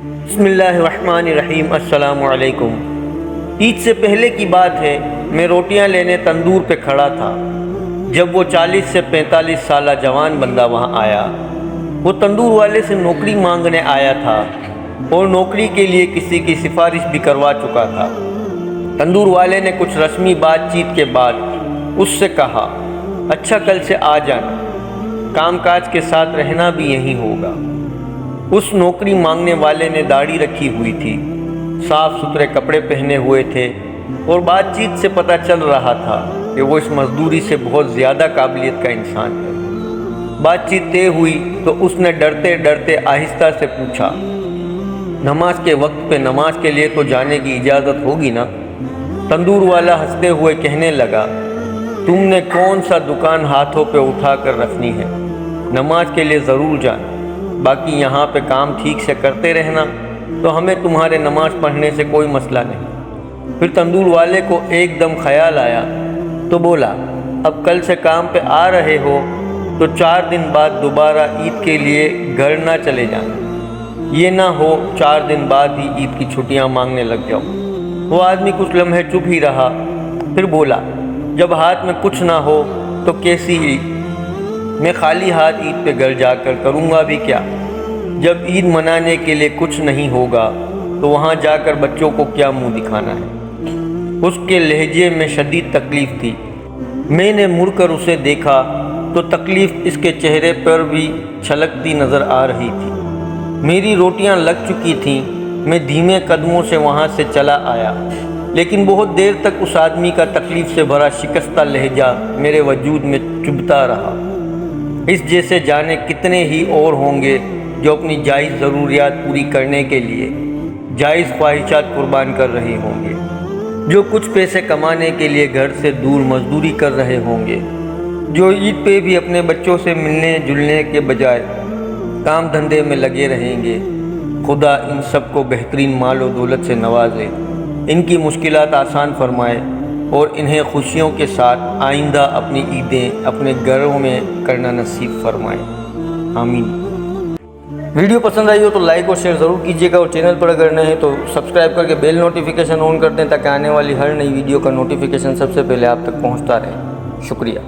بسم اللہ الرحمن الرحیم۔ السلام علیکم۔ عید سے پہلے کی بات ہے، میں روٹیاں لینے تندور پہ کھڑا تھا جب وہ 40 سے 45 سالہ جوان بندہ وہاں آیا۔ وہ تندور والے سے نوکری مانگنے آیا تھا اور نوکری کے لیے کسی کی سفارش بھی کروا چکا تھا۔ تندور والے نے کچھ رسمی بات چیت کے بعد اس سے کہا، اچھا کل سے آ جانا، کام کاج کے ساتھ رہنا بھی یہیں ہوگا۔ اس نوکری مانگنے والے نے داڑھی رکھی ہوئی تھی، صاف ستھرے کپڑے پہنے ہوئے تھے اور بات چیت سے پتہ چل رہا تھا کہ وہ اس مزدوری سے بہت زیادہ قابلیت کا انسان ہے۔ بات چیت طے ہوئی تو اس نے ڈرتے ڈرتے آہستہ سے پوچھا، نماز کے وقت پہ نماز کے لیے تو جانے کی اجازت ہوگی نا؟ تندور والا ہنستے ہوئے کہنے لگا، تم نے کون سا دکان ہاتھوں پہ اٹھا کر رکھنی ہے؟ نماز کے لیے ضرور جانا، باقی یہاں پہ کام ٹھیک سے کرتے رہنا تو ہمیں تمہارے نماز پڑھنے سے کوئی مسئلہ نہیں۔ پھر تندور والے کو ایک دم خیال آیا تو بولا، اب کل سے کام پہ آ رہے ہو تو 4 دن بعد دوبارہ عید کے لیے گھر نہ چلے جانا، یہ نہ ہو 4 دن بعد ہی عید کی چھٹیاں مانگنے لگ جاؤ۔ وہ آدمی کچھ لمحے چپ ہی رہا، پھر بولا، جب ہاتھ میں کچھ نہ ہو تو کیسی عید؟ میں خالی ہاتھ عید پہ گھر جا کر کروں گا بھی کیا؟ جب عید منانے کے لیے کچھ نہیں ہوگا تو وہاں جا کر بچوں کو کیا منہ دکھانا ہے؟ اس کے لہجے میں شدید تکلیف تھی۔ میں نے مڑ کر اسے دیکھا تو تکلیف اس کے چہرے پر بھی چھلکتی نظر آ رہی تھی۔ میری روٹیاں لگ چکی تھیں، میں دھیمے قدموں سے وہاں سے چلا آیا، لیکن بہت دیر تک اس آدمی کا تکلیف سے بھرا شکستہ لہجہ میرے وجود میں چبھتا رہا۔ اس جیسے جانے کتنے ہی اور ہوں گے جو اپنی جائز ضروریات پوری کرنے کے لیے جائز خواہشات قربان کر رہے ہوں گے، جو کچھ پیسے کمانے کے لیے گھر سے دور مزدوری کر رہے ہوں گے، جو عید پہ بھی اپنے بچوں سے ملنے جلنے کے بجائے کام دھندے میں لگے رہیں گے۔ خدا ان سب کو بہترین مال و دولت سے نوازے، ان کی مشکلات آسان فرمائے اور انہیں خوشیوں کے ساتھ آئندہ اپنی عیدیں اپنے گھروں میں کرنا نصیب فرمائے، آمین۔ ویڈیو پسند آئی ہو تو لائک اور شیئر ضرور کیجیے گا، اور چینل پر اگر نئے ہیں تو سبسکرائب کر کے بیل نوٹیفیکیشن آن کر دیں تاکہ آنے والی ہر نئی ویڈیو کا نوٹیفیکیشن سب سے پہلے آپ تک پہنچتا رہے۔ شکریہ۔